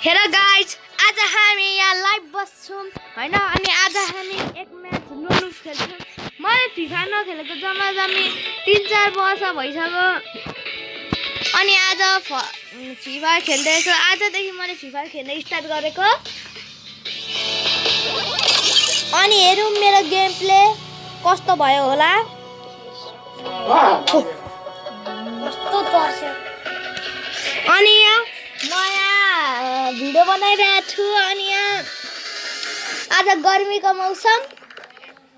Hello guys, आज हामी यहाँ लाइभ बस्छौँ हैन। अनि आज हामी एक म्याच लोनुस खेल्छौँ। मैले फिफा नखेलेको जम्मी 3-4 वर्ष भइसक्यो। अनि आज फिफा खेल्दैछु। आजदेखि मैले फिफा खेल्न स्टार्ट गरेको। अनि हेरौँ मेरो गेम प्ले कस्तो भयो होला। कस्तो तर्स्यो। अनि यहाँ नयाँ भिडियो बनाइरहेको छु। अनि यहाँ आज गर्मीको मौसम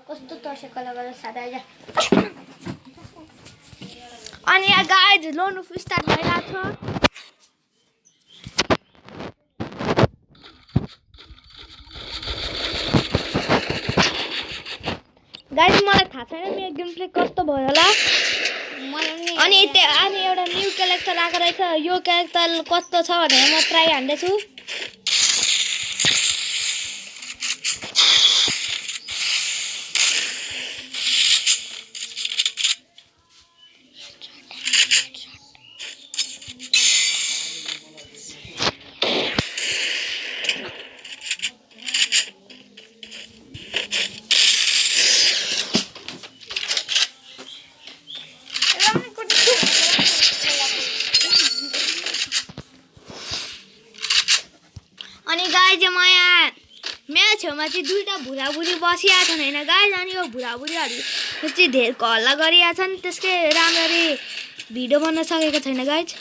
कस्तो तर्सेको लगाएर सादा जा। अनि यहाँ गाइज लोन स्टार्ट भइरहेको छ। गाइज मलाई थाहा छैन मेरो गेम प्ले कस्तो भयो होला। अनि एउटा न्यू क्यारेक्टर आएको रहेछ। यो क्यारेक्टर कस्तो छ भनेर म ट्राई हान्दैछु। अनि गाइज म यहाँ मेरो छेउमा चाहिँ दुईटा बुढाबुढी बसिरहेको छन् हैन गाइज। अनि यो बुढाबुढीहरू चाहिँ धेरै हल्ला गरिरहेका छन्। त्यसकै राम्ररी भिडियो बन्न सकेको छैन गाइज।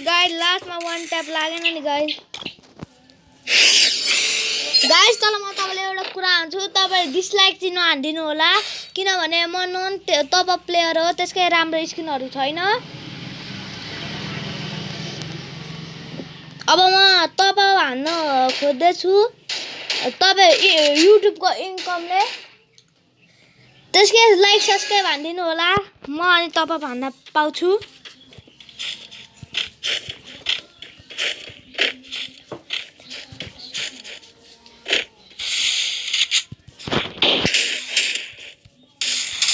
गाइज लास्टमा वान ट्याप लागेन नि गाइज। तर म तपाईँलाई एउटा कुरा भन्छु, तपाईँ डिसलाइक चाहिँ नहानिदिनु होला। किनभने म नन टप अप प्लेयर हो, त्यसकै राम्रो स्किनहरू छैन। अब म टप अप हान्न खोज्दैछु। तपाईँ युट्युबको इन्कमले त्यसकै लाइक सब्सक्राइब हानिदिनु होला। म अनि टप अप हान्न पाउँछु।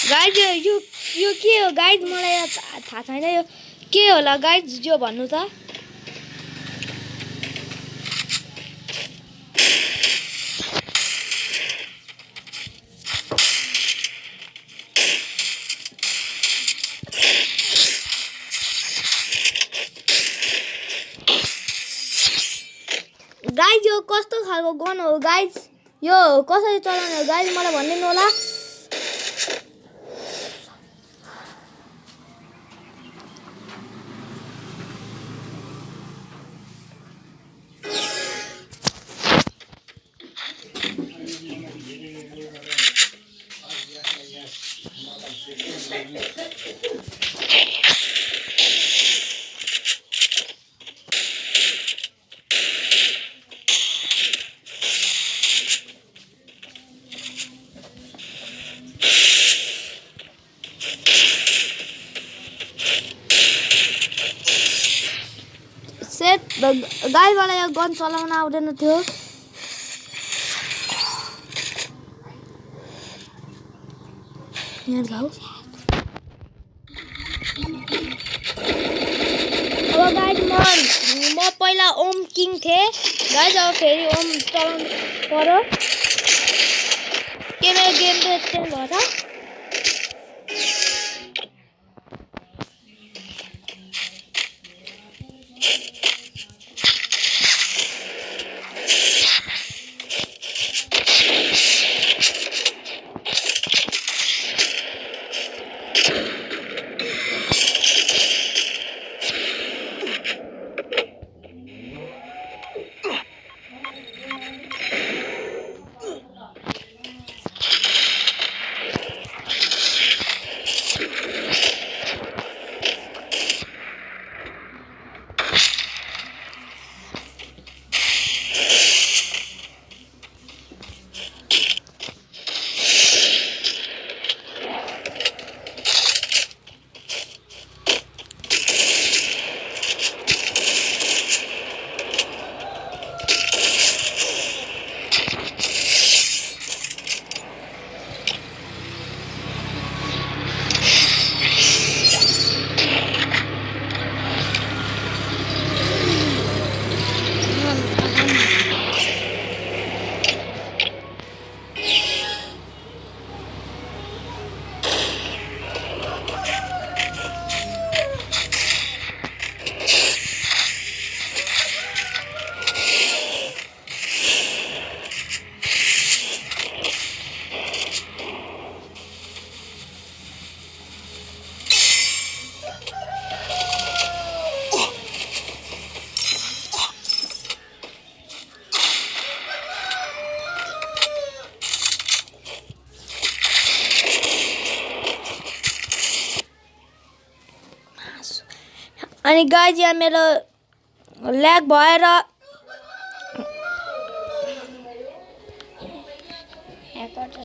गाइज यो के हो गाइज, मलाई थाहा छैन यो के होला गाइज। यो भन्नु त। गाइज यो कस्तो खालको गन हो गाइज, यो कसरी चलाउने हो गाइज मलाई भनिदिनु होला। गाइजबाट यो गन चलाउन आउँदैन थियो। अब गाइज म पहिला ओम किङ थिएँ गाइज। अब फेरि ओम चलाउनु पर्यो। के मेरो गेम त चेन्ज भएछ। अनि गाइज यहाँ मेरो ल्याग भएर